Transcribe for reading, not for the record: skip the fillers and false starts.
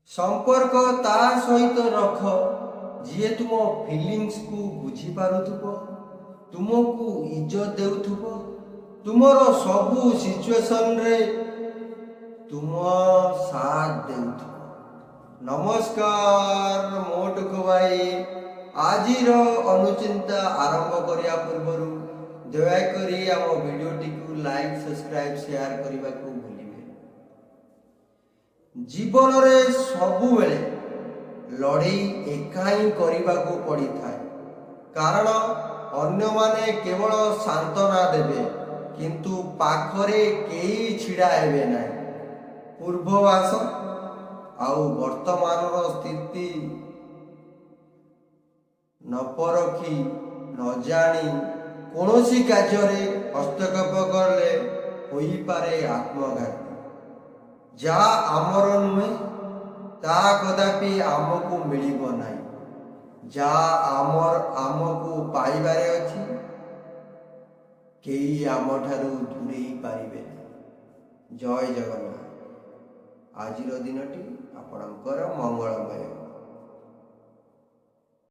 संपर्क ता सहित रख जी तुम फिलिंग्स को बुझी पारुथुबो, तुमको इज्जत देउथुबो, तुमर सबू सिचुएशन रे तुम साथ देउथुबो। नमस्कार मोटुक भाई, आजिर अनुचिंता आरंभ करिया पूर्व दयाकोरी आम भिडियोटी को लाइक सब्सक्राइब शेयर करने को भूलिबे। जीवन रे सबु बेले लड़ाई एका ही करने को पड़ी थाए, कारण अन्य माने केवल सांत्वना देवे किंतु पाखरे केही छिड़ा हेबे ना। पूर्ववास आउ वर्तमान स्थिति न परखी न जानी कौनसी कार्य हस्तक्षेप करले होई पारे आत्मघाती। जा आमर नुहे ता कदापि आमको मिलिब नाही, जा आमर आमको पाइबारे अछि केही आमठारु दूरेई पारिबे नहीं। जय जगन्नाथ। आजिर दिनटी आपणकर मंगलमय।